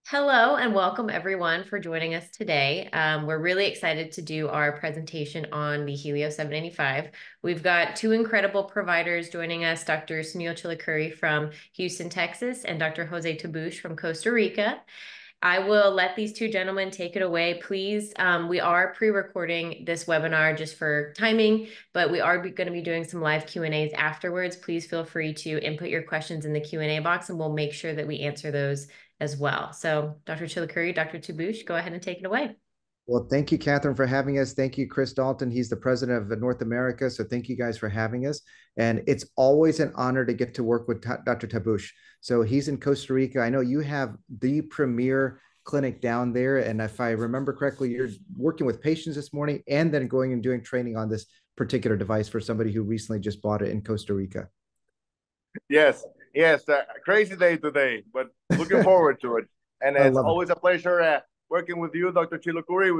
Hello and welcome everyone for joining us today. We're really excited to do our presentation on the HELIOS 785. We've got two incredible providers joining us, Dr. Sunil Chillicurry from Houston, Texas, and Dr. Jose Tabush from Costa Rica. I will let these two gentlemen take it away. Please, we are pre-recording this webinar just for timing, but we are going to be doing some live Q&As afterwards. Please feel free to input your questions in the Q&A box and we'll make sure that we answer those as well. So Dr. Chillicurry, Dr. Tabush, go ahead and take it away. Well, thank you, Catherine, for having us. Thank you, Chris Dalton. He's the president of North America. So thank you guys for having us. And it's always an honor to get to work with Dr. Tabush. So he's in Costa Rica. I know you have the premier clinic down there. And if I remember correctly, you're working with patients this morning and then going and doing training on this particular device for somebody who recently just bought it in Costa Rica. Yes, crazy day today, but looking forward to it. And it's always a pleasure working with you, Dr. Chillicurry.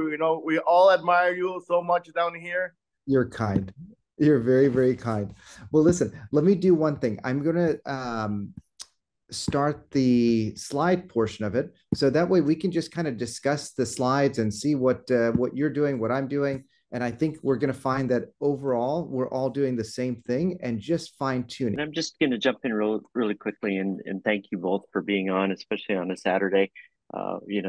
We all admire you so much down here. You're kind. You're very, very kind. Well, listen, let me do one thing. I'm going to start the slide portion of it. So that way we can just kind of discuss the slides and see what you're doing, what I'm doing. And I think we're going to find that overall, we're all doing the same thing and just fine tuning. And I'm just going to jump in really quickly and thank you both for being on, especially on a Saturday.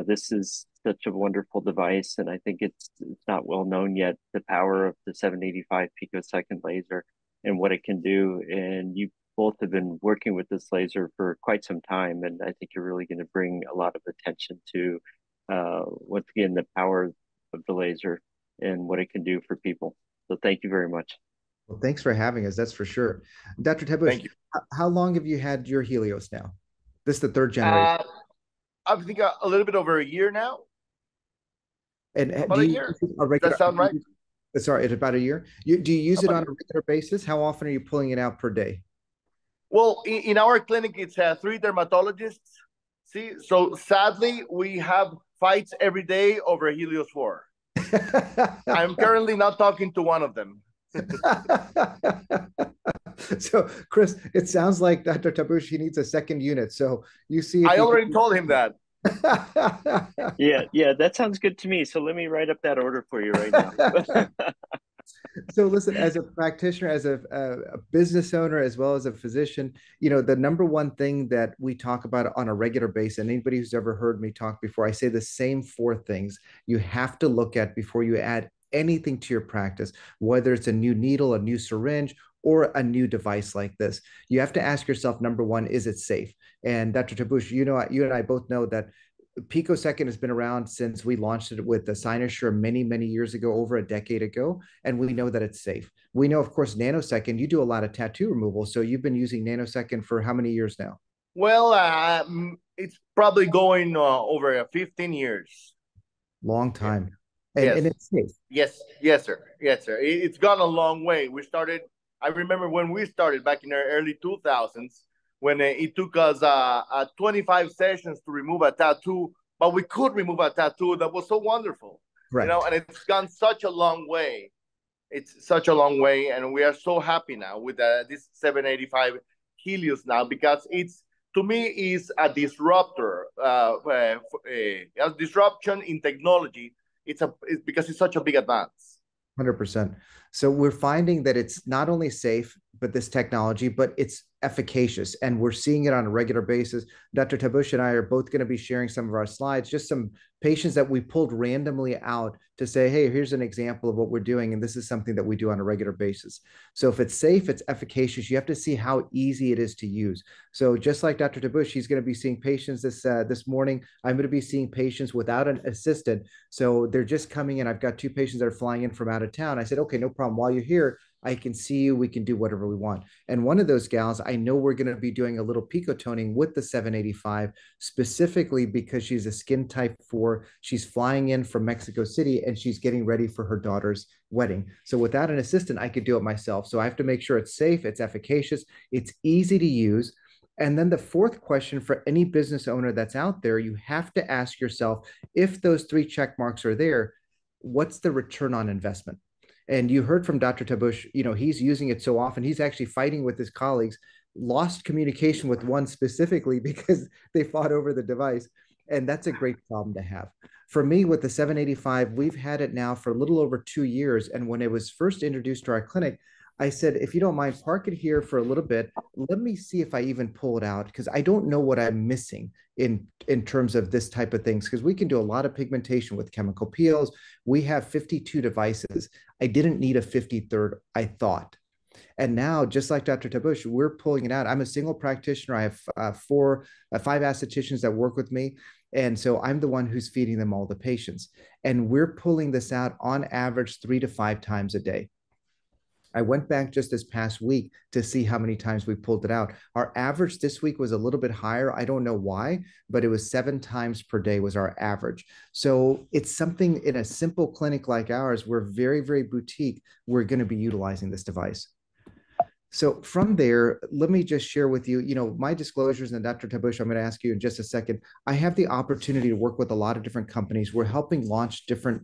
This is such a wonderful device, and I think it's not well known yet, the power of the 785 picosecond laser and what it can do. And you both have been working with this laser for quite some time, and I think you're really going to bring a lot of attention to, once again, the power of the laser and what it can do for people. So thank you very much. Well, thanks for having us. That's for sure. Dr. Tabush, how long have you had your Helios now? This is the third generation. I think a little bit over a year now. And about a year. Does that sound right? Sorry, it's about a year. Do you use it on a regular basis? How often are you pulling it out per day? Well, in our clinic, it's 3 dermatologists. See, so sadly, we have fights every day over Helios 4. I'm currently not talking to one of them. So, Chris, it sounds like Dr. Tabush, he needs a second unit. So you see, I already told him that. Yeah, that sounds good to me. So let me write up that order for you right now. So listen, as a practitioner, as a business owner, as well as a physician, the number one thing that we talk about on a regular basis, and anybody who's ever heard me talk before, I say the same 4 things you have to look at before you add anything to your practice, whether it's a new needle, a new syringe, or a new device like this. You have to ask yourself, number one, is it safe? And Dr. Tabush, you and I both know that Picosecond has been around since we launched it with the Cynosure many, many years ago, over a decade ago, and we know that it's safe. We know, of course, Nanosecond, you do a lot of tattoo removal, so you've been using Nanosecond for how many years now? Well, it's probably going over 15 years. Long time. Yeah. And it's safe. Yes, sir. It's gone a long way. I remember when we started back in the early 2000s, when it took us 25 sessions to remove a tattoo, but we could remove a tattoo that was so wonderful. Right. And it's gone such a long way. It's such a long way, and we are so happy now with this 785 Helios now, because to me is a disruptor, a disruption in technology. It's because it's such a big advance. 100%. So we're finding that it's not only safe, but this technology, but it's efficacious, and we're seeing it on a regular basis. Dr. Tabush and I are both going to be sharing some of our slides, just some patients that we pulled randomly out to say, hey, here's an example of what we're doing, and this is something that we do on a regular basis. So if it's safe, it's efficacious, you have to see how easy it is to use. So just like Dr. Tabush, he's going to be seeing patients this morning. I'm going to be seeing patients without an assistant. So they're just coming in. I've got 2 patients that are flying in from out of town. I said, okay, no problem. While you're here, I can see you. We can do whatever we want. And one of those gals, I know we're going to be doing a little pico toning with the 785, specifically because she's a skin type 4. She's flying in from Mexico City and she's getting ready for her daughter's wedding. So without an assistant, I could do it myself. So I have to make sure it's safe, it's efficacious, it's easy to use. And then the 4th question for any business owner that's out there, you have to ask yourself, if those 3 check marks are there, what's the return on investment? And you heard from Dr. Tabush, he's using it so often. He's actually fighting with his colleagues, lost communication with one specifically because they fought over the device. And that's a great problem to have. For me, with the 785, we've had it now for a little over 2 years. And when it was first introduced to our clinic, I said, if you don't mind, park it here for a little bit. Let me see if I even pull it out, because I don't know what I'm missing in terms of this type of things, because we can do a lot of pigmentation with chemical peels. We have 52 devices. I didn't need a 53rd, I thought. And now, just like Dr. Tabush, we're pulling it out. I'm a single practitioner. I have five estheticians that work with me. And so I'm the one who's feeding them all the patients. And we're pulling this out on average 3 to 5 times a day. I went back just this past week to see how many times we pulled it out. Our average this week was a little bit higher. I don't know why, but it was 7 times per day was our average. So it's something in a simple clinic like ours, we're very, very boutique. We're going to be utilizing this device. So from there, let me just share with you, my disclosures, and Dr. Tabush, I'm going to ask you in just a second. I have the opportunity to work with a lot of different companies. We're helping launch different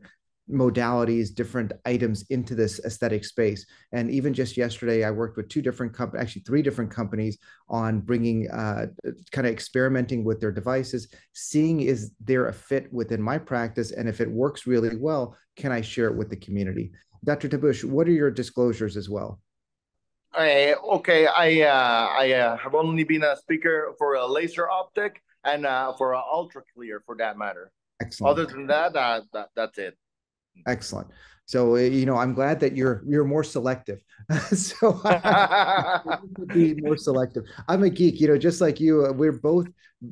modalities, different items into this aesthetic space. And even just yesterday, I worked with 2 different companies, actually 3 different companies, on bringing, kind of experimenting with their devices, seeing is there a fit within my practice, and if it works really well, can I share it with the community? Dr. Tabush, what are your disclosures as well? Okay, I have only been a speaker for a laser optic and for an ultra clear, for that matter. Excellent. Other than that, that's it. Excellent. So, I'm glad that you're more selective. So be more selective. I'm a geek, just like you. We're both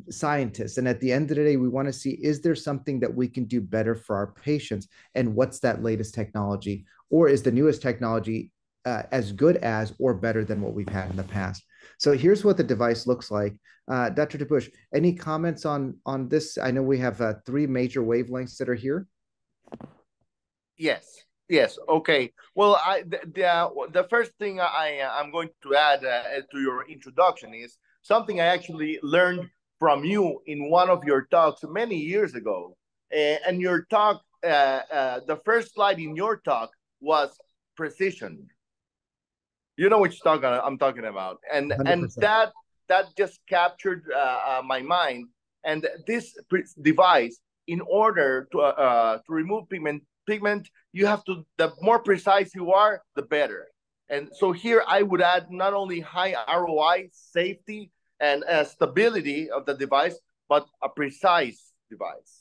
scientists. And at the end of the day, we want to see, is there something that we can do better for our patients? And what's that latest technology? Or is the newest technology as good as or better than what we've had in the past? So here's what the device looks like. Dr. Tabush, any comments on this? I know we have 3 major wavelengths that are here. Yes. Okay. Well, the first thing I'm going to add to your introduction is something I actually learned from you in one of your talks many years ago. And your talk, the first slide in your talk was precision. You know which talk I'm talking about, and 100%. that just captured my mind. And this device, in order to remove pigment, you have to, the more precise you are, the better. And so here I would add not only high ROI, safety, and stability of the device, but a precise device.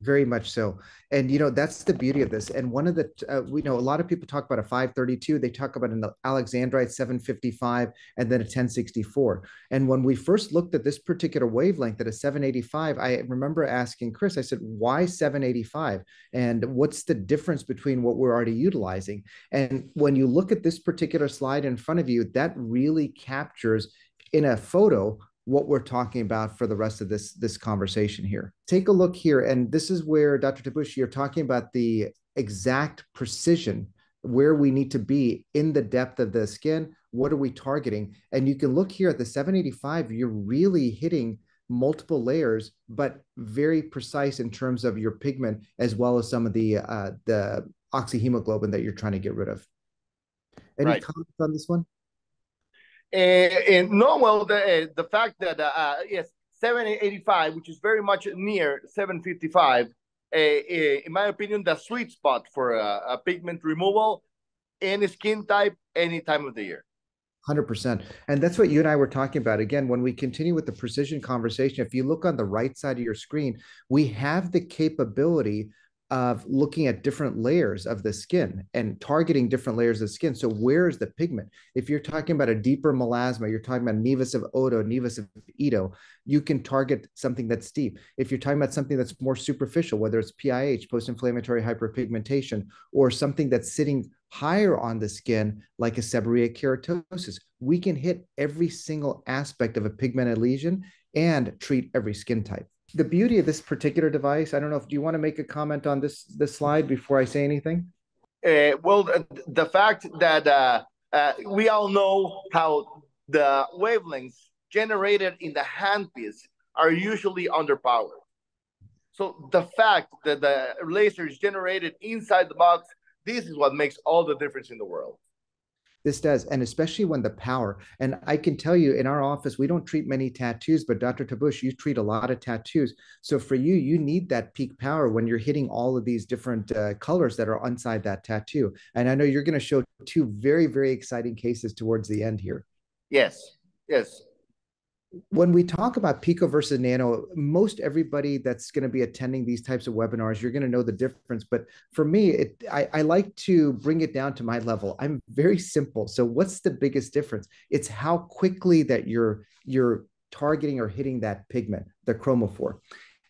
Very much so. And, that's the beauty of this. And one of the, we know a lot of people talk about a 532, they talk about an Alexandrite 755 and then a 1064. And when we first looked at this particular wavelength at a 785, I remember asking Chris, I said, why 785? And what's the difference between what we're already utilizing? And when you look at this particular slide in front of you, that really captures in a photo what we're talking about for the rest of this conversation here. Take a look here, and this is where, Dr. Tabush, you're talking about the exact precision, where we need to be in the depth of the skin. What are we targeting? And you can look here at the 785, you're really hitting multiple layers, but very precise in terms of your pigment, as well as some of the oxyhemoglobin that you're trying to get rid of. Any comments on this one? No, well, the fact that yes, 785, which is very much near 755, in my opinion, the sweet spot for a pigment removal, any skin type, any time of the year. 100%. And that's what you and I were talking about. Again, when we continue with the precision conversation, if you look on the right side of your screen, we have the capability of looking at different layers of the skin and targeting different layers of skin. So where is the pigment? If you're talking about a deeper melasma, you're talking about nevus of Odo, nevus of Ito, you can target something that's deep. If you're talking about something that's more superficial, whether it's PIH, post-inflammatory hyperpigmentation, or something that's sitting higher on the skin, like a seborrheic keratosis, we can hit every single aspect of a pigmented lesion and treat every skin type. The beauty of this particular device, I don't know if, do you want to make a comment on this slide before I say anything? Well, the fact that we all know how the wavelengths generated in the handpiece are usually underpowered. So the fact that the laser is generated inside the box, this is what makes all the difference in the world. This does, and especially when the power. And I can tell you, in our office, we don't treat many tattoos, but Dr. Tabush, you treat a lot of tattoos. So for you, you need that peak power when you're hitting all of these different colors that are inside that tattoo. And I know you're going to show two very, very exciting cases towards the end here. Yes, yes. When we talk about Pico versus Nano, most everybody that's going to be attending these types of webinars, you're going to know the difference. But for me, I like to bring it down to my level. I'm very simple. So what's the biggest difference? It's how quickly that you're targeting or hitting that pigment, the chromophore.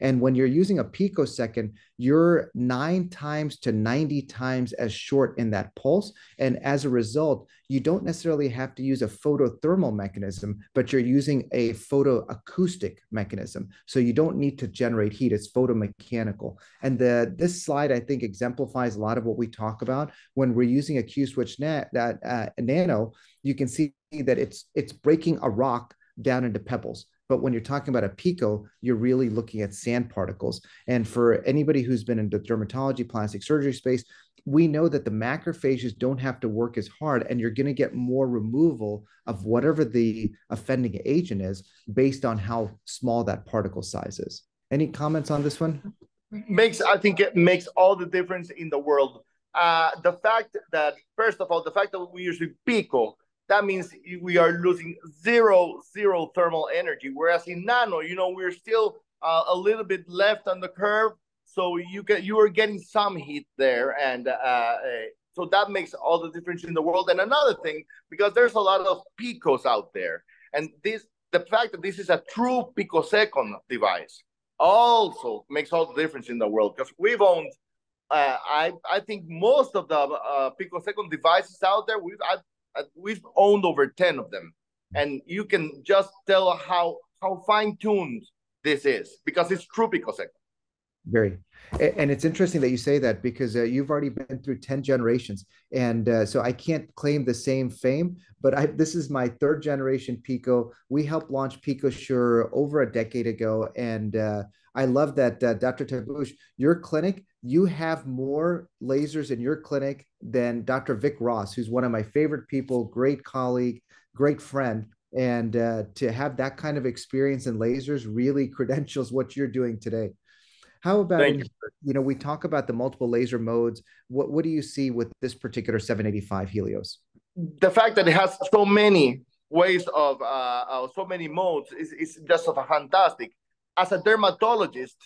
And when you're using a picosecond, you're 9 times to 90 times as short in that pulse. And as a result, you don't necessarily have to use a photothermal mechanism, but you're using a photoacoustic mechanism. So you don't need to generate heat. It's photomechanical. And this slide, I think, exemplifies a lot of what we talk about. When we're using a Q-switch nano, you can see that it's breaking a rock down into pebbles. But when you're talking about a pico, you're really looking at sand particles. And for anybody who's been in the dermatology, plastic surgery space, we know that the macrophages don't have to work as hard, and you're going to get more removal of whatever the offending agent is based on how small that particle size is. Any comments on this one? I think it makes all the difference in the world. The fact that, first of all, the fact that we usually pico, that means we are losing zero thermal energy. Whereas in nano, we're still a little bit left on the curve, so you are getting some heat there, and so that makes all the difference in the world. And another thing, because there's a lot of picos out there, and the fact that this is a true picosecond device also makes all the difference in the world, because we've owned, I think most of the picosecond devices out there, we've owned over 10 of them, and you can just tell how fine-tuned this is, because it's true picosecond. Very. And it's interesting that you say that, because you've already been through 10 generations. And so I can't claim the same fame, but this is my 3rd generation Pico. We helped launch PicoSure over a decade ago. And I love that, Dr. Tabush, your clinic, you have more lasers in your clinic than Dr. Vic Ross, who's one of my favorite people, great colleague, great friend. And to have that kind of experience in lasers really credentials what you're doing today. How about, we talk about the multiple laser modes. What do you see with this particular 785 Helios? The fact that it has so many ways of, so many modes is just fantastic. As a dermatologist,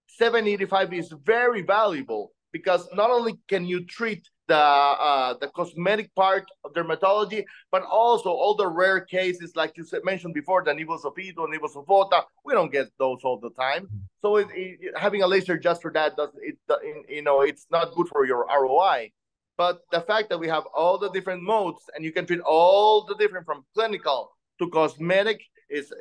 785 is very valuable, because not only can you treat the cosmetic part of dermatology, but also all the rare cases, like you mentioned before, the nevus of Ito, nevus of Vota. We don't get those all the time. So having a laser just for that, it's not good for your ROI. But the fact that we have all the different modes, and you can treat all the different, from clinical to cosmetic, is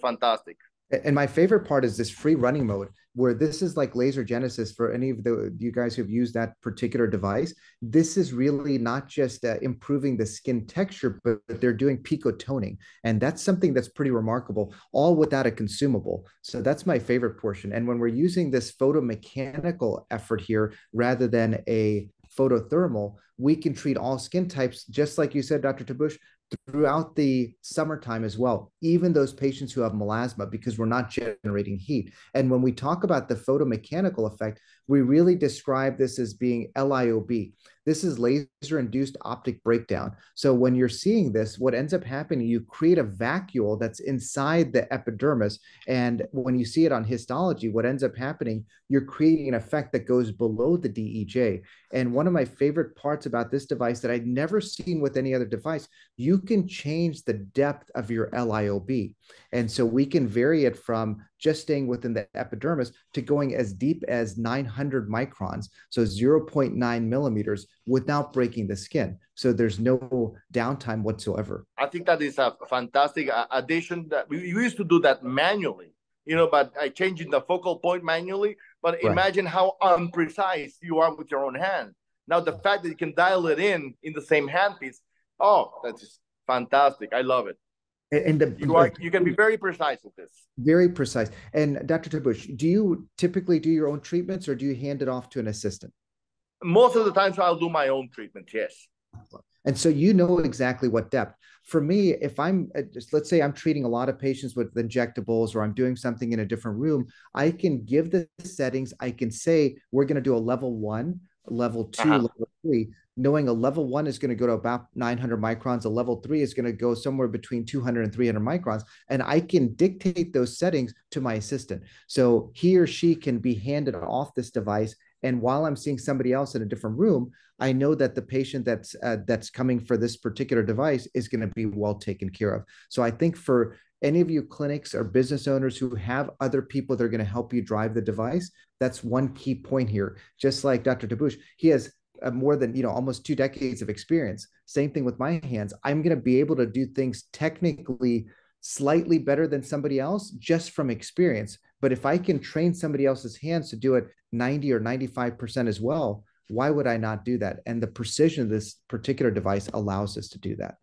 fantastic. And my favorite part is this free running mode, where this is like Laser Genesis for any of you guys who've used that particular device. This is really not just improving the skin texture, but they're doing pico toning. And that's something that's pretty remarkable, all without a consumable. So that's my favorite portion. And when we're using this photomechanical effort here, rather than a photothermal, we can treat all skin types, just like you said, Dr. Tabush, throughout the summertime as well, even those patients who have melasma, because we're not generating heat. And when we talk about the photomechanical effect, we really describe this as being LIOB. This is laser-induced optic breakdown. So when you're seeing this, what ends up happening, you create a vacuole that's inside the epidermis. And when you see it on histology, what ends up happening, you're creating an effect that goes below the DEJ. And one of my favorite parts about this device that I'd never seen with any other device, you can change the depth of your LIOB. And so we can vary it from just staying within the epidermis to going as deep as 900 microns, so 0.9 millimeters, without breaking the skin. So there's no downtime whatsoever. I think that is a fantastic addition. That we used to do that manually, but changing the focal point manually. But imagine how imprecise you are with your own hand. Now the fact that you can dial it in the same handpiece, that's fantastic. I love it. And you can be very precise with this. Very precise. And Dr. Tabush, do you typically do your own treatments, or do you hand it off to an assistant? Most of the times I'll do my own treatment, yes. And so you know exactly what depth. For me, if I'm let's say I'm treating a lot of patients with injectables, or I'm doing something in a different room, I can give the settings. I can say we're going to do a level 1, level 2, level 3, knowing a level 1 is going to go to about 900 microns, a level 3 is going to go somewhere between 200 and 300 microns, and I can dictate those settings to my assistant. So he or she can be handed off this device, and while I'm seeing somebody else in a different room, I know that the patient that's coming for this particular device is going to be well taken care of. So I think for any of you clinics or business owners who have other people that are going to help you drive the device, that's one key point here. Just like Dr. Tabush, he has more than, almost 2 decades of experience. Same thing with my hands. I'm going to be able to do things technically slightly better than somebody else just from experience. But if I can train somebody else's hands to do it 90 or 95% as well, why would I not do that? And the precision of this particular device allows us to do that.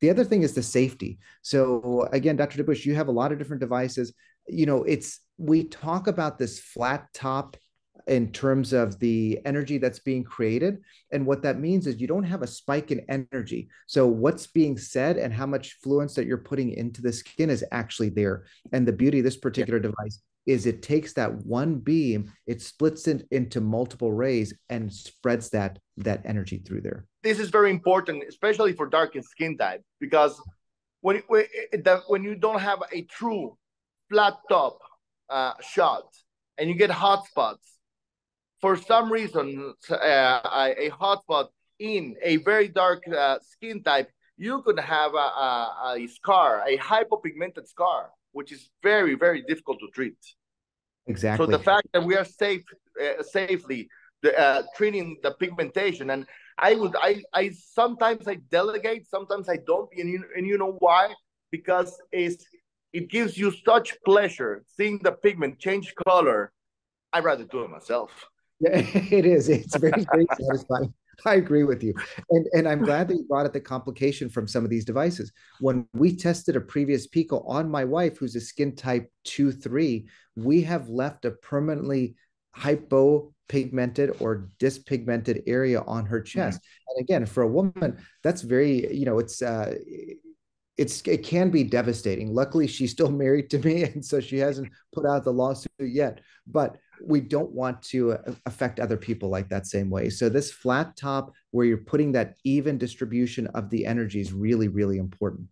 The other thing is the safety. So again, Dr. Tabush, you have a lot of different devices. We talk about this flat top in terms of the energy that's being created. And what that means is you don't have a spike in energy. So what's being said and how much fluence that you're putting into the skin is actually there. And the beauty of this particular device is it takes that one beam, it splits it into multiple rays and spreads that energy through there. This is very important, especially for darkened skin type, because when you don't have a true flat top shot and you get hot spots, for some reason, a hot spot in a very dark skin type, you could have a scar, a hypopigmented scar, which is very, very difficult to treat. Exactly. So the fact that we are safely treating the pigmentation, and I sometimes I delegate, sometimes I don't, and you know why? Because it gives you such pleasure seeing the pigment change color. I'd rather do it myself. Yeah, it is. It's very, very satisfying. I agree with you. And I'm glad that you brought up the complication from some of these devices. When we tested a previous Pico on my wife, who's a skin type 2-3, we have left a permanently hypopigmented or dyspigmented area on her chest. Mm-hmm. And again, for a woman, that's very, it can be devastating. Luckily, she's still married to me, and so she hasn't put out the lawsuit yet. But we don't want to affect other people like that same way. So this flat top where you're putting that even distribution of the energy is really, really important.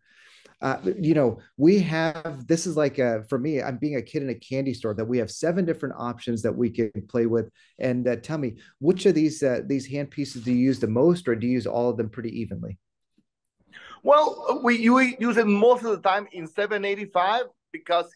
We have, this is like, for me, I'm being a kid in a candy store, that we have 7 different options that we can play with. And tell me, which of these hand pieces do you use the most, or do you use all of them pretty evenly? Well, we use it most of the time in 785 because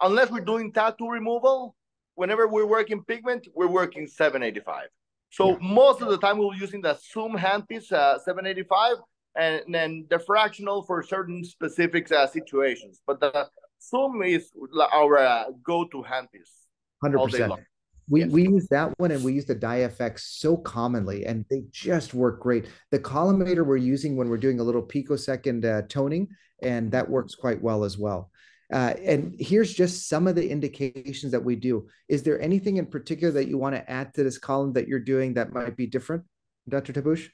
unless we're doing tattoo removal, whenever we're working pigment, we're working 785. So most of the time we're using the Zoom handpiece 785, and then the fractional for certain specific situations. But the Zoom is our go-to handpiece. 100%. We use that one, and we use the DiFX so commonly, and they just work great. The collimator we're using when we're doing a little picosecond toning, and that works quite well as well. And here's just some of the indications that we do. Is there anything in particular that you want to add to this column that you're doing that might be different, Dr. Tabush?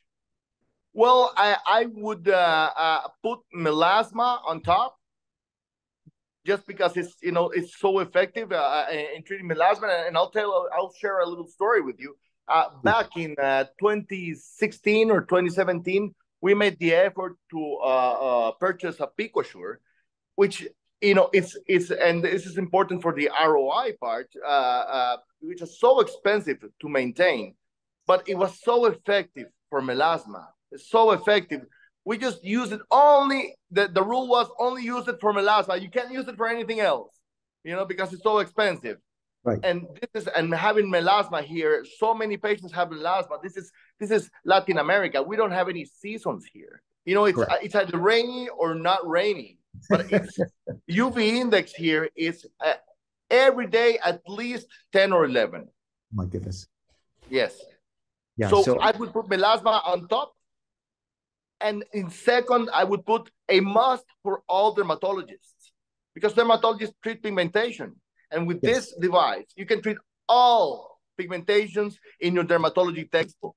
Well, I would put melasma on top, just because it's so effective in treating melasma. And I'll share a little story with you. Back in 2016 or 2017, we made the effort to purchase a Picosure, which it's and this is important for the ROI part, which is so expensive to maintain, but it was so effective for melasma. It's so effective. We just use it only. The rule was only use it for melasma. You can't use it for anything else, because it's so expensive. Right. And having melasma here, so many patients have melasma. This is Latin America. We don't have any seasons here. It's either rainy or not rainy. But it's UV index here is every day at least 10 or 11. Oh my goodness. Yes. Yeah. So I would put melasma on top. And in second, I would put a must for all dermatologists, because dermatologists treat pigmentation. And with this device, you can treat all pigmentations in your dermatology textbook.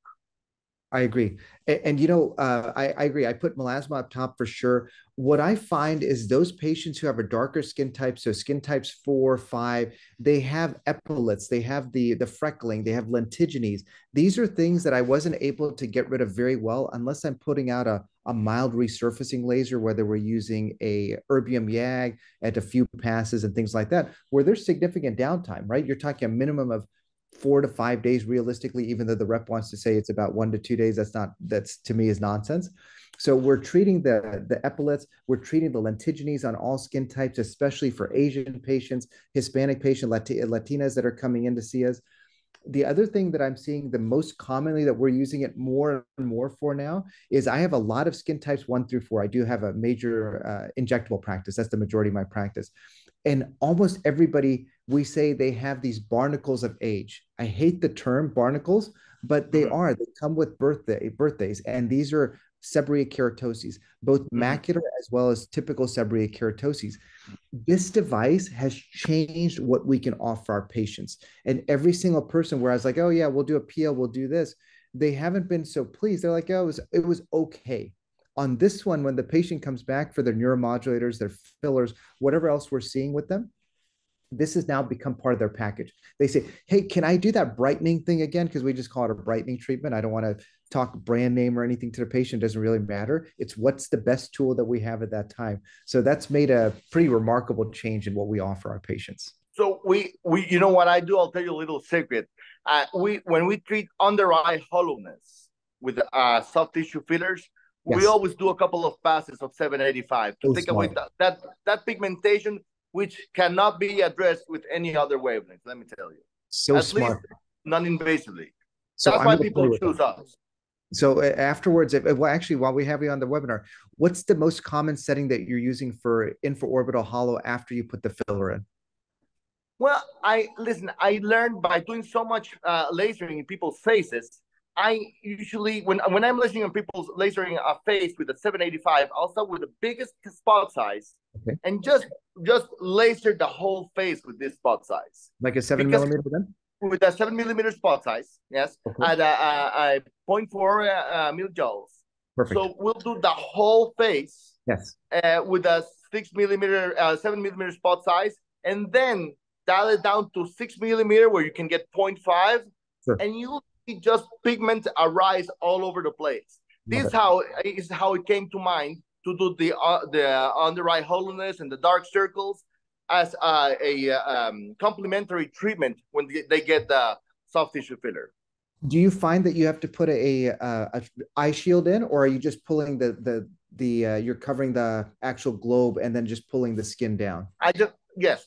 I agree. And you know, I agree. I put melasma up top for sure. What I find is those patients who have a darker skin type, so skin types 4, 5, they have epaulets, they have the freckling, they have lentigines. These are things that I wasn't able to get rid of very well unless I'm putting out a mild resurfacing laser, whether we're using a erbium YAG at a few passes and things like that, where there's significant downtime, right? You're talking a minimum of 4 to 5 days realistically, even though the rep wants to say it's about 1 to 2 days. That's to me is nonsense. So we're treating the epaulets, we're treating the lentigines on all skin types, especially for Asian patients, Hispanic patients, Latinas that are coming in to see us. The other thing that I'm seeing the most commonly that we're using it more and more for now is I have a lot of skin types 1 through 4. I do have a major injectable practice. That's the majority of my practice. And almost everybody, we say they have these barnacles of age. I hate the term barnacles, but they come with birthdays. And these are seborrheic keratoses, both macular as well as typical seborrheic keratoses. This device has changed what we can offer our patients. And every single person where I was like, oh yeah, we'll do a PL, we'll do this, they haven't been so pleased. They're like, oh, it was okay. On this one, when the patient comes back for their neuromodulators, their fillers, whatever else we're seeing with them, this has now become part of their package. They say, hey, can I do that brightening thing again? Because we just call it a brightening treatment. I don't want to talk brand name or anything to the patient. It doesn't really matter. It's what's the best tool that we have at that time. So that's made a pretty remarkable change in what we offer our patients. So we you know what I do? I'll tell you a little secret. When we treat under eye hollowness with soft tissue fillers, we always do a couple of passes of 785 to take away that pigmentation, which cannot be addressed with any other wavelength. Let me tell you. So At smart. least non-invasively. So that's why people choose us. So afterwards, well, actually, while we have you on the webinar, what's the most common setting that you're using for infraorbital hollow after you put the filler in? Well, I learned by doing so much lasering in people's faces. I usually, when I'm lasering on people's lasering a face with a 785, I'll start with the biggest spot size and just laser the whole face with this spot size. Like a 7 millimeter then? With a 7 millimeter spot size, yes, at a 0.4 millijoules. Perfect. So we'll do the whole face, yes, with a 7 millimeter spot size, and then dial it down to 6 millimeter where you can get 0.5, and you'll see just pigment arise all over the place. This is how it came to mind to do the under eye hollowness and the dark circles as a complementary treatment when they get the soft tissue filler. Do you find that you have to put a eye shield in, or are you just pulling you're covering the actual globe and then just pulling the skin down?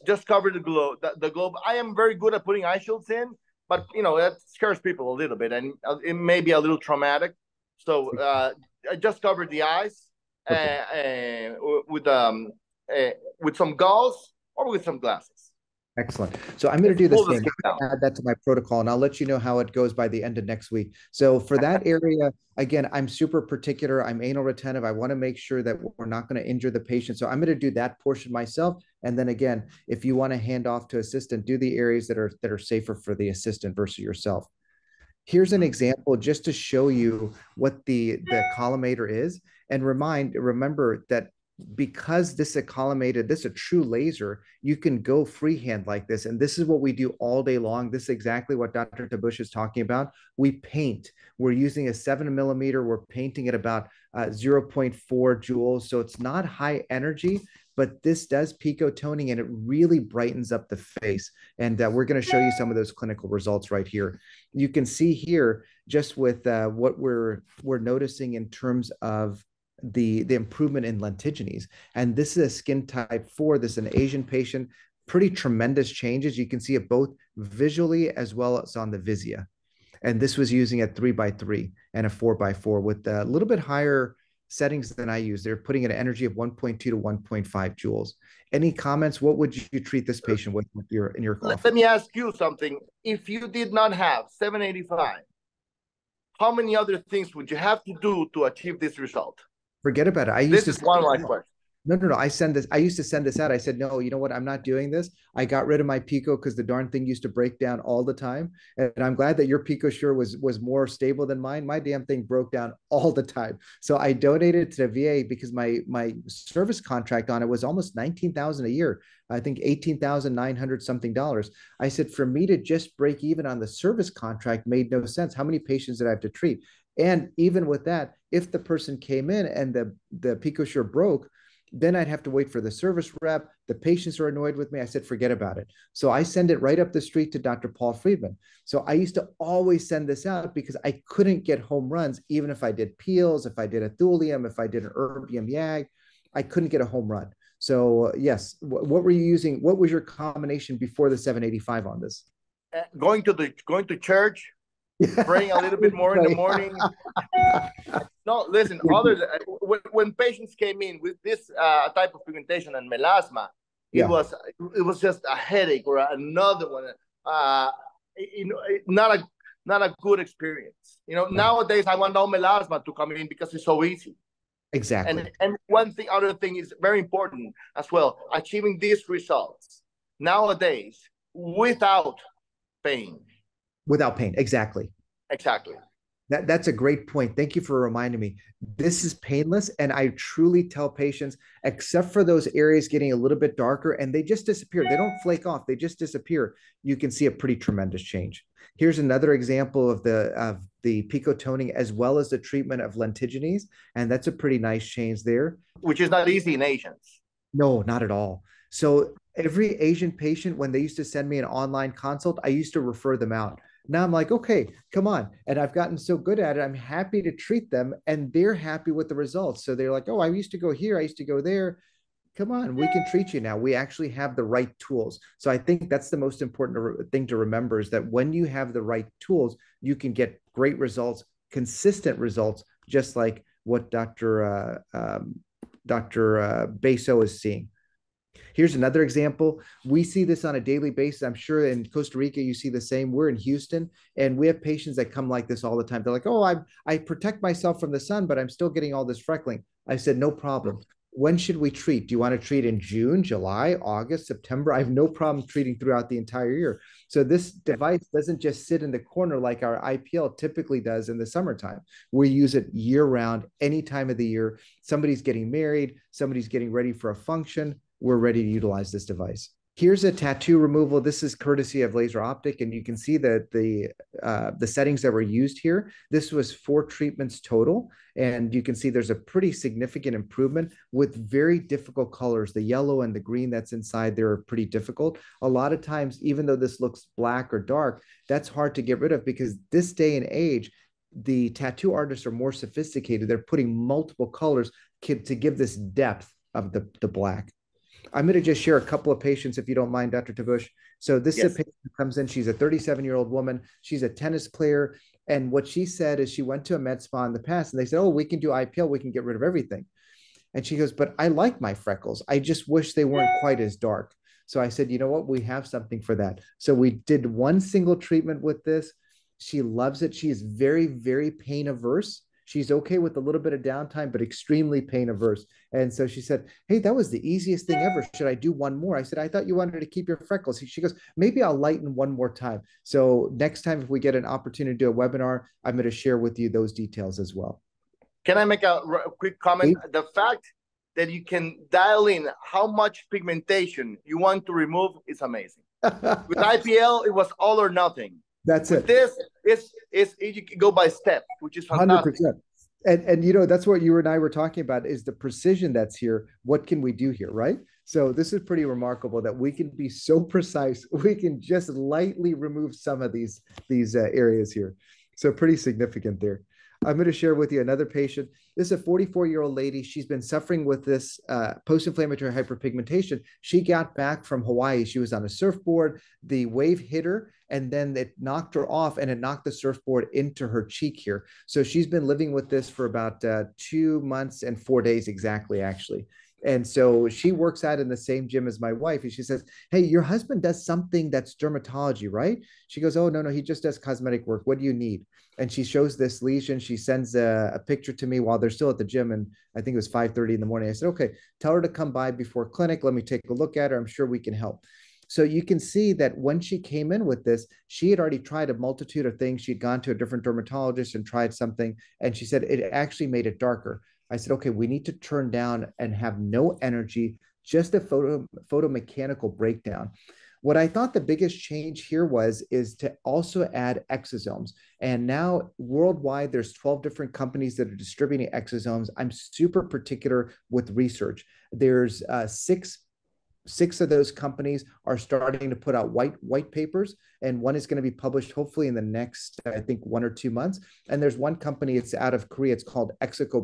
Just cover the globe. The globe. I am very good at putting eye shields in, but you know that scares people a little bit, and it may be a little traumatic. So I just cover the eyes with some gauze or with some glasses. Excellent. So I'm going to do the same. Add that to my protocol, and I'll let you know how it goes by the end of next week. So for that area, again, I'm super particular. I'm anal retentive. I want to make sure that we're not going to injure the patient. So I'm going to do that portion myself. And then again, if you want to hand off to assistant, do the areas that are safer for the assistant versus yourself. Here's an example just to show you what the collimator is. And remember that because this is a true laser, you can go freehand like this. And this is what we do all day long. This is exactly what Dr. Tabush is talking about. We paint. We're using a 7 millimeter. We're painting at about 0.4 joules. So it's not high energy, but this does pico toning and it really brightens up the face. And we're going to show you some of those clinical results right here. You can see here just with what we're noticing in terms of the improvement in lentigines. And this is a skin type 4. This is an Asian patient. Pretty tremendous changes. You can see it both visually as well as on the Visia. And this was using a 3x3 and a 4x4 with a little bit higher settings than I use. They're putting an energy of 1.2 to 1.5 joules. Any comments? What would you treat this patient with in your office? Let me ask you something. If you did not have 785, how many other things would you have to do to achieve this result? Forget about it. This is one of my questions. No, no, no. I send this. I used to send this out. I said, no, you know what? I'm not doing this. I got rid of my Pico because the darn thing used to break down all the time. And I'm glad that your Pico sure was more stable than mine. My damn thing broke down all the time. So I donated to the VA because my service contract on it was almost 19,000 a year. I think 18,900 something dollars. I said, for me to just break even on the service contract made no sense. How many patients did I have to treat? And even with that, if the person came in and the Pico sure broke, then I'd have to wait for the service rep. The patients are annoyed with me. I said, forget about it. So I send it right up the street to Dr. Paul Friedman. So I used to always send this out because I couldn't get home runs, even if I did peels, if I did a thulium, if I did an erbium YAG, I couldn't get a home run. So yes, what were you using? What was your combination before the 785 on this? Going to church, praying a little bit more in the morning. No, listen, when patients came in with this type of pigmentation and melasma, it was just a headache or another one. Not a good experience. Nowadays I want no melasma to come in because it's so easy. Exactly. And other thing is very important as well, achieving these results nowadays without pain. Without pain, exactly. Exactly. That's a great point. Thank you for reminding me. This is painless. And I truly tell patients, except for those areas getting a little bit darker and they just disappear. They don't flake off. They just disappear. You can see a pretty tremendous change. Here's another example of the pico toning as well as the treatment of lentiginous. And that's a pretty nice change there. Which is not easy in Asians. No, not at all. So every Asian patient, when they used to send me an online consult, I used to refer them out. Now I'm like, okay, come on. And I've gotten so good at it. I'm happy to treat them and they're happy with the results. So they're like, oh, I used to go here. I used to go there. Come on, we can treat you now. We actually have the right tools. So I think that's the most important thing to remember is that when you have the right tools, you can get great results, consistent results, just like what Dr. Beso is seeing. Here's another example. We see this on a daily basis. I'm sure in Costa Rica, you see the same. We're in Houston, and we have patients that come like this all the time. They're like, oh, I protect myself from the sun, but I'm still getting all this freckling. I said, no problem. When should we treat? Do you want to treat in June, July, August, September? I have no problem treating throughout the entire year. So this device doesn't just sit in the corner like our IPL typically does in the summertime. We use it year round, any time of the year. Somebody's getting married, somebody's getting ready for a function. We're ready to utilize this device. Here's a tattoo removal. This is courtesy of Laser Optic, and you can see that the settings that were used here. This was 4 treatments total, and you can see there's a pretty significant improvement with very difficult colors. The yellow and the green that's inside there are pretty difficult. A lot of times, even though this looks black or dark, that's hard to get rid of because this day and age, the tattoo artists are more sophisticated. They're putting multiple colors to give this depth of the black. I'm going to just share a couple of patients, if you don't mind, Dr. Tabush. So this is a patient who comes in. She's a 37-year-old woman. She's a tennis player. And what she said is she went to a med spa in the past, and they said, oh, we can do IPL. We can get rid of everything. And she goes, but I like my freckles. I just wish they weren't quite as dark. So I said, you know what? We have something for that. So we did one single treatment with this. She loves it. She is very, very pain averse. She's okay with a little bit of downtime, but extremely pain averse. And so she said, hey, that was the easiest thing ever. Should I do one more? I said, I thought you wanted to keep your freckles. She goes, maybe I'll lighten one more time. So next time, if we get an opportunity to do a webinar, I'm going to share with you those details as well. Can I make a quick comment? Please? The fact that you can dial in how much pigmentation you want to remove is amazing. With IPL, it was all or nothing. That's with it. This you can go by step, which is fantastic. 100%. And you know, that's what you and I were talking about is the precision that's here. What can we do here, right? So this is pretty remarkable that we can be so precise. We can just lightly remove some of these areas here. So pretty significant there. I'm going to share with you another patient. This is a 44-year-old lady. She's been suffering with this post-inflammatory hyperpigmentation. She got back from Hawaii. She was on a surfboard. The wave hit her, and then it knocked her off, and it knocked the surfboard into her cheek here. So she's been living with this for about 2 months and 4 days exactly, actually. And so she works out in the same gym as my wife. And she says, "Hey, your husband does something that's dermatology, right?" She goes, "Oh, no, no, he just does cosmetic work. What do you need?" And she shows this lesion. She sends a picture to me while they're still at the gym. And I think it was 5:30 in the morning. I said, "Okay, tell her to come by before clinic. Let me take a look at her. I'm sure we can help." So you can see that when she came in with this, she had already tried a multitude of things. She'd gone to a different dermatologist and tried something. And she said it actually made it darker. I said, "Okay, we need to turn down and have no energy, just a photomechanical breakdown." What I thought the biggest change here is to also add exosomes. And now worldwide, there's 12 different companies that are distributing exosomes. I'm super particular with research. There's six of those companies are starting to put out white papers, and one is going to be published hopefully in the next, I think, 1 or 2 months. And there's one company, it's out of Korea, it's called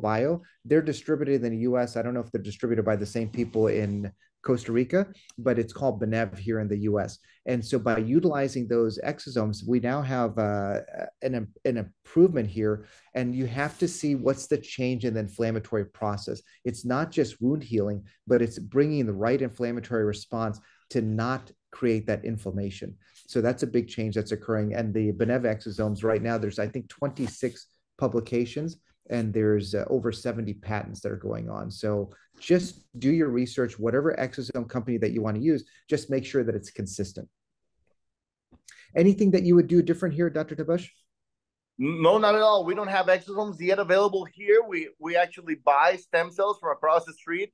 Bio. They're distributed in the US. I don't know if they're distributed by the same people in Costa Rica, but it's called Benev here in the US. And so by utilizing those exosomes, we now have an improvement here. And you have to see what's the change in the inflammatory process. It's not just wound healing, but it's bringing the right inflammatory response to not create that inflammation. So that's a big change that's occurring. And the Benev exosomes right now, there's, I think, 26 publications, and there's over 70 patents that are going on. So just do your research, whatever exosome company that you want to use, just make sure that it's consistent. Anything that you would do different here, Dr. Tabush? No, not at all. We don't have exosomes yet available here. We actually buy stem cells from across the street,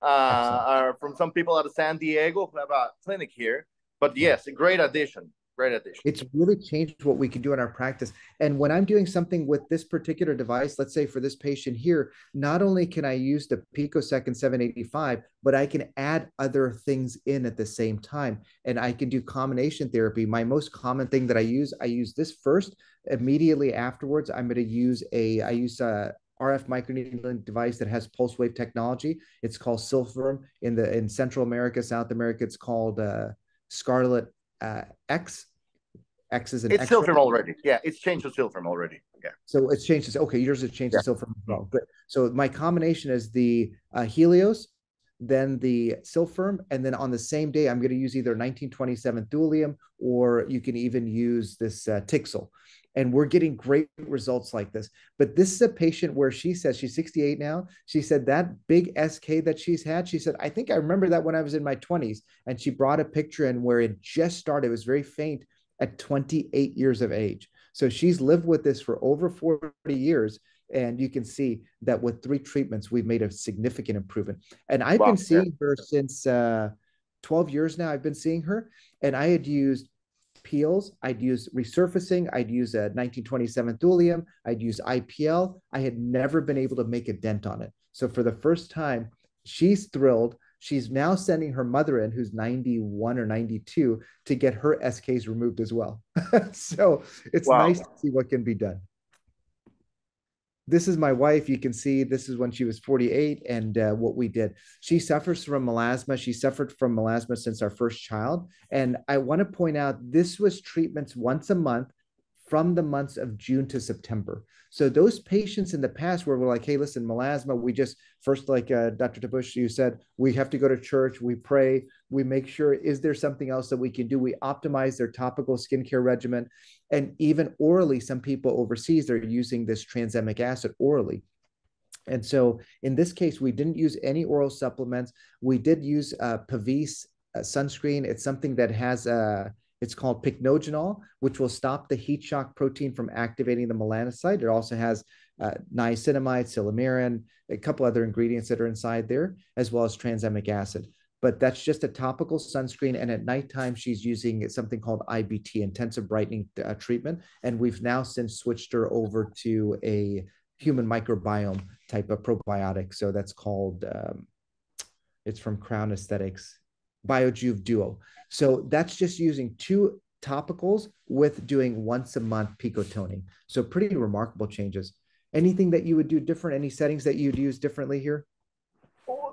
from some people out of San Diego who have a clinic here. But yes, a great addition. Great addition. It's really changed what we can do in our practice. And when I'm doing something with this particular device, let's say for this patient here, not only can I use the Picosecond 785, but I can add other things in at the same time. And I can do combination therapy. My most common thing that I use this first. Immediately afterwards, I use a RF microneedling device that has pulse wave technology. It's called Silphium. In Central America, South America, it's called Scarlet X. X is an It's X-ray. Silphium already. Yeah, it's changed to Silphium already. Yeah. So it's changed to, okay, yours has changed to Silphium as well. Good. So my combination is the Helios, then the Silphium, and then on the same day, I'm going to use either 1927 thulium, or you can even use this Tixel. And we're getting great results like this. But this is a patient where she says, she's 68 now. She said that big SK that she's had, she said, "I think I remember that when I was in my 20s. And she brought a picture in where it just started. It was very faint at 28 years of age. So she's lived with this for over 40 years. And you can see that with 3 treatments, we've made a significant improvement. And I've been seeing her since 12 years now. I've been seeing her, and I had used peels, I'd use resurfacing, I'd use a 1927 thulium, I'd use IPL. I had never been able to make a dent on it. So for the first time, she's thrilled. She's now sending her mother in, who's 91 or 92, to get her SKs removed as well. So it's nice to see what can be done. This is my wife. You can see this is when she was 48, and what we did. She suffers from melasma. She suffered from melasma since our first child. And I want to point out, this was treatments once a month from the months of June to September. So those patients in the past where we're like, "Hey, listen, melasma, we just first, like Dr. Tabush, you said, we have to go to church, we pray, we make sure, is there something else that we can do? We optimize their topical skincare regimen. And even orally, some people overseas, they're using this tranexamic acid orally. And so in this case, we didn't use any oral supplements. We did use Pavise sunscreen. It's something that has it's called pycnogenol, which will stop the heat shock protein from activating the melanocyte. It also has niacinamide, silymarin, a couple other ingredients that are inside there, as well as tranexamic acid. But that's just a topical sunscreen. And at nighttime, she's using something called IBT, intensive brightening treatment. And we've now since switched her over to a human microbiome type of probiotic. So that's called, it's from Crown Aesthetics, BioJuve Duo. So that's just using 2 topicals with doing once a month picotoning. So pretty remarkable changes. Anything that you would do different? Any settings that you'd use differently here?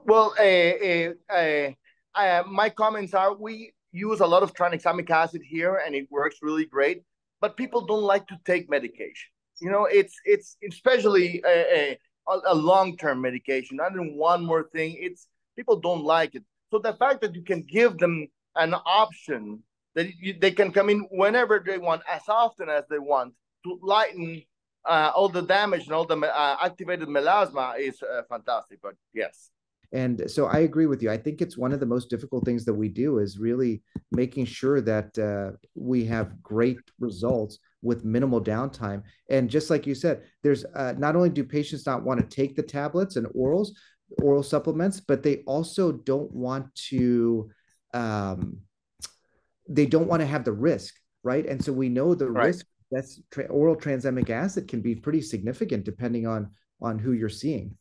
Well, my comments are, we use a lot of tranexamic acid here, and it works really great. But people don't like to take medication. You know, it's especially a long-term medication. And then one more thing, People don't like it. So the fact that you can give them an option that they can come in whenever they want, as often as they want, to lighten all the damage and all the activated melasma is fantastic. But yes. And so I agree with you. I think it's one of the most difficult things that we do is really making sure that we have great results with minimal downtime. And just like you said, there's not only do patients not want to take the tablets and oral supplements, but they also don't want to have the risk, right? And so we know the risk that's oral tranexamic acid can be pretty significant depending on who you're seeing.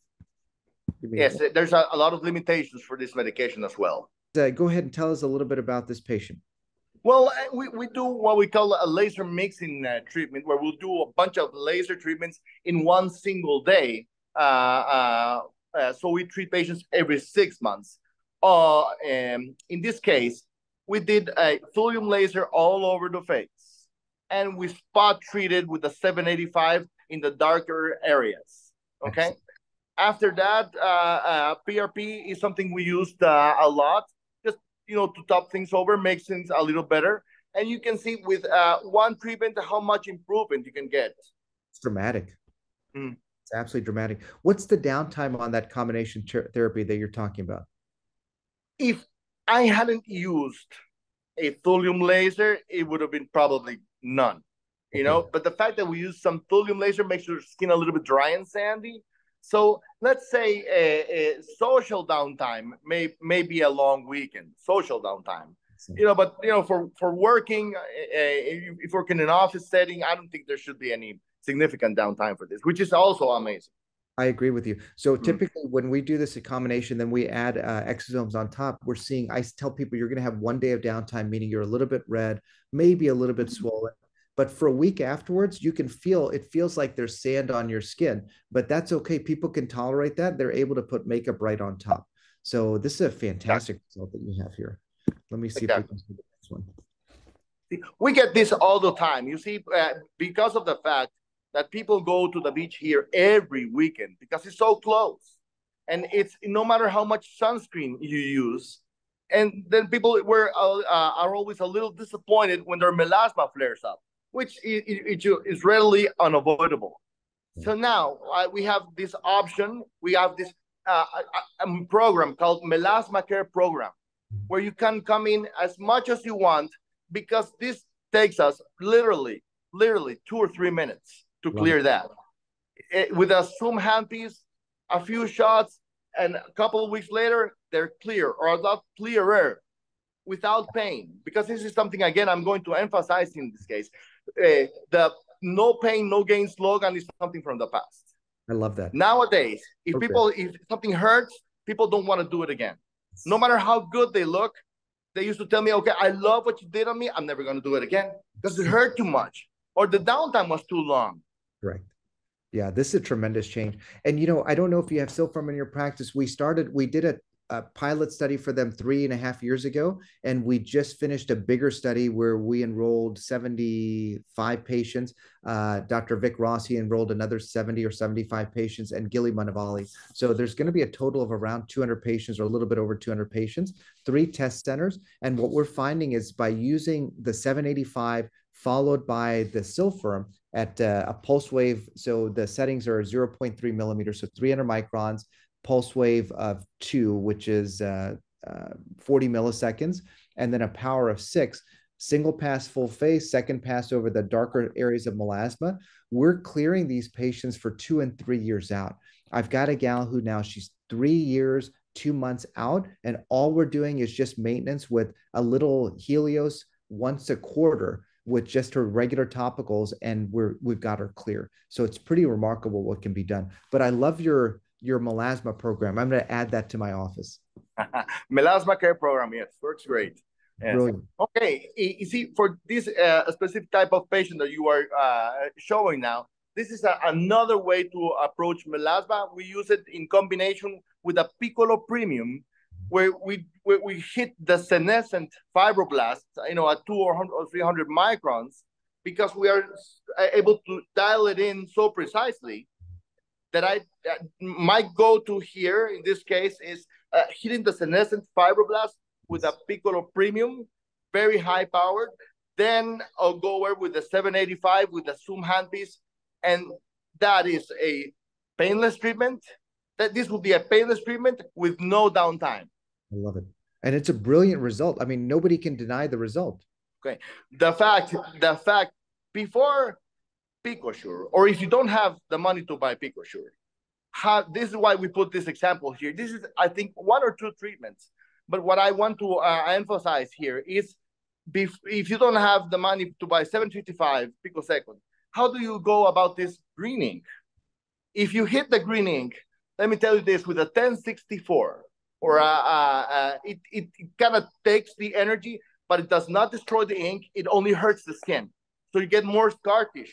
Yes, there's a lot of limitations for this medication as well. Go ahead and tell us a little bit about this patient. Well, we do what we call a laser mixing treatment, where we'll do a bunch of laser treatments in one single day. So we treat patients every 6 months. In this case, we did a thulium laser all over the face, and we spot treated with the 785 in the darker areas. Okay. Excellent. After that, PRP is something we used a lot, just to top things over, make things a little better. And you can see with one treatment how much improvement you can get. It's dramatic. It's absolutely dramatic. What's the downtime on that combination therapy that you're talking about? If I hadn't used a thulium laser, it would have been probably none. But the fact that we use some thulium laser makes your skin a little bit dry and sandy. So let's say a social downtime may be a long weekend, social downtime. But for working, if working in an office setting, I don't think there should be any significant downtime for this, which is also amazing. I agree with you. So typically when we do this a combination, then we add exosomes on top. I tell people you're going to have 1 day of downtime, meaning you're a little bit red, maybe a little bit swollen. But for a week afterwards, you can feel, it feels like there's sand on your skin, but that's okay. People can tolerate that. They're able to put makeup right on top. So this is a fantastic result that you have here. Let me see if we can see the next one. We get this all the time. You see, because of the fact that people go to the beach here every weekend because it's so close. And it's no matter how much sunscreen you use. And then people are always a little disappointed when their melasma flares up, which is readily unavoidable. So now we have this option. We have this program called Melasma Care Program, where you can come in as much as you want, because this takes us literally 2 or 3 minutes to clear that. With a Zoom handpiece, a few shots, and a couple of weeks later, they're clear, or a lot clearer, without pain. Because this is something, again, I'm going to emphasize in this case. The no pain, no gain slogan is something from the past. I love that. Nowadays, if something hurts, people don't want to do it again. No matter how good they look, they used to tell me, okay, I love what you did on me. I'm never going to do it again because it hurt too much, or the downtime was too long. Correct. Yeah, this is a tremendous change. And, I don't know if you have Silpharm in your practice. We did a pilot study for them 3.5 years ago, and we just finished a bigger study where we enrolled 75 patients. Dr. Vic Rossi enrolled another 70 or 75 patients, and Gilly Manavali. So there's going to be a total of around 200 patients, or a little bit over 200 patients, 3 test centers. And what we're finding is by using the 785 followed by the Silpharm at a pulse wave. So the settings are 0.3 millimeters, so 300 microns, pulse wave of 2, which is 40 milliseconds, and then a power of 6, single pass full face, second pass over the darker areas of melasma. We're clearing these patients for 2 and 3 years out. I've got a gal who now she's 3 years, 2 months out, and all we're doing is just maintenance with a little Helios once a quarter with just her regular topicals, and we've got her clear. So it's pretty remarkable what can be done. But I love your melasma program. I'm going to add that to my office. Melasma Care Program, yes, works great. Yes. Brilliant. Okay, you see, for this specific type of patient that you are showing now, this is another way to approach melasma. We use it in combination with a Piccolo Premium, where we hit the senescent fibroblasts, at 200 or 300 microns, because we are able to dial it in so precisely that my go-to here in this case is hitting the senescent fibroblast with a Piccolo Premium, very high powered. Then I'll go over with the 785 with the zoom handpiece, and that is a painless treatment. This will be a painless treatment with no downtime. I love it. And it's a brilliant result. I mean, nobody can deny the result. Okay. The fact before Picosure, or if you don't have the money to buy Picosure, this is why we put this example here. This is, I think, 1 or 2 treatments. But what I want to emphasize here is, if you don't have the money to buy 755 picosecond, how do you go about this green ink? If you hit the green ink, let me tell you this, with a 1064, or it kind of takes the energy, but it does not destroy the ink. It only hurts the skin. So you get more scar tissue.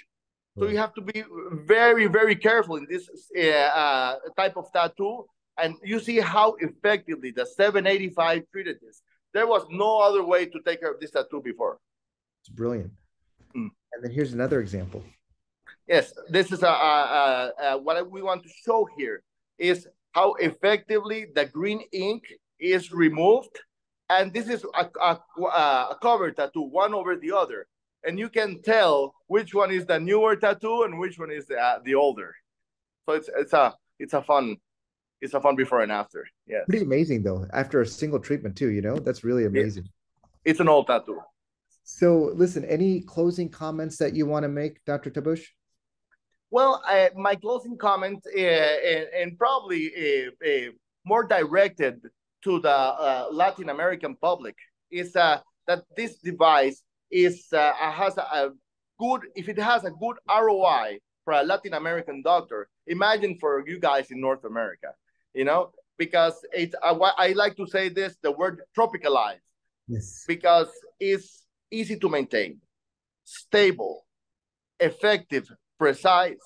So you have to be very, very careful in this type of tattoo. And you see how effectively the 785 treated this. There was no other way to take care of this tattoo before. It's brilliant. And then here's another example. Yes, this is what we want to show here is how effectively the green ink is removed. And this is a cover tattoo, one over the other. And you can tell which one is the newer tattoo and which one is the older. So it's a fun before and after. Yeah. Pretty amazing though. After a single treatment too, you know, that's really amazing. It's an old tattoo. So listen, any closing comments that you want to make, Dr. Tabush? Well, my closing comment, and probably more directed to the Latin American public, is that this device has a good, if it has a good ROI for a Latin American doctor, imagine for you guys in North America, you know, because I like to say this, the word tropicalized. Yes. Because it's easy to maintain, stable, effective, precise,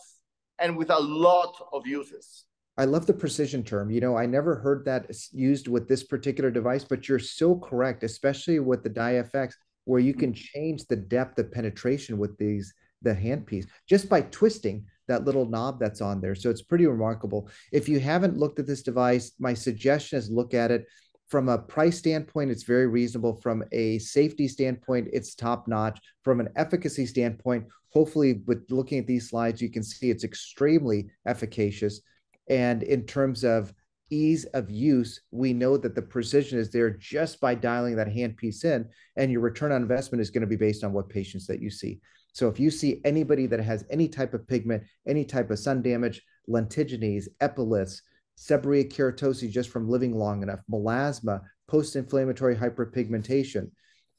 and with a lot of uses. I love the precision term. You know, I never heard that used with this particular device, but you're so correct, especially with the DiFX, where you can change the depth of penetration with the handpiece just by twisting that little knob that's on there. So it's pretty remarkable. If you haven't looked at this device, my suggestion is look at it. From a price standpoint, it's very reasonable. From a safety standpoint, it's top notch. From an efficacy standpoint, hopefully with looking at these slides, you can see it's extremely efficacious. And in terms of ease of use, we know that the precision is there just by dialing that handpiece in, and your return on investment is going to be based on what patients that you see. So if you see anybody that has any type of pigment, any type of sun damage, lentigines, epiliths, seborrheic keratosis just from living long enough, melasma, post-inflammatory hyperpigmentation.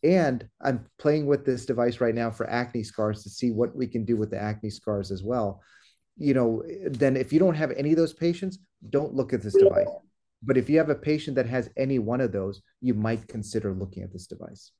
And I'm playing with this device right now for acne scars to see what we can do with the acne scars as well. You know, then if you don't have any of those patients, don't look at this device. But if you have a patient that has any one of those, you might consider looking at this device.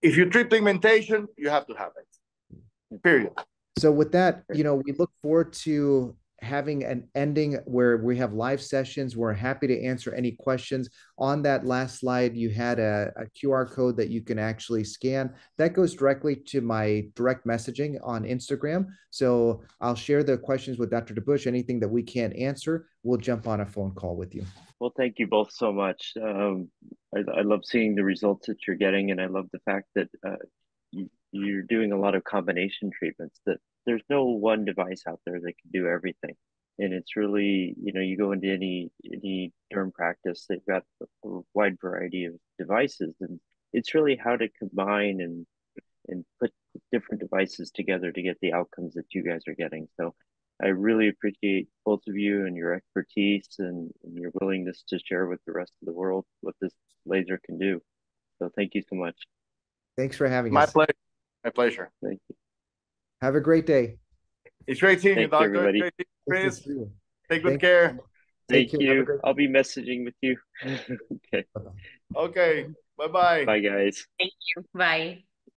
If you treat pigmentation, you have to have it, period. So with that, you know, we look forward to having an ending where we have live sessions. We're happy to answer any questions. On that last slide, you had a QR code that you can actually scan. That goes directly to my direct messaging on Instagram. So I'll share the questions with Dr. Tabush. Anything that we can't answer, we'll jump on a phone call with you. Well, thank you both so much. I love seeing the results that you're getting, and I love the fact that you're doing a lot of combination treatments, that there's no one device out there that can do everything. And it's really, you know, you go into any derm practice, they've got a wide variety of devices, and it's really how to combine and put different devices together to get the outcomes that you guys are getting. So I really appreciate both of you and your expertise and your willingness to share with the rest of the world what this laser can do. So thank you so much. Thanks for having us. My pleasure. My pleasure. Thank you. Have a great day. It's great seeing you, Doctor. Everybody. Great seeing you, Chris. You. Take good care. Thank you. I'll be messaging with you. Okay. Okay. Bye-bye. Bye, guys. Thank you. Bye.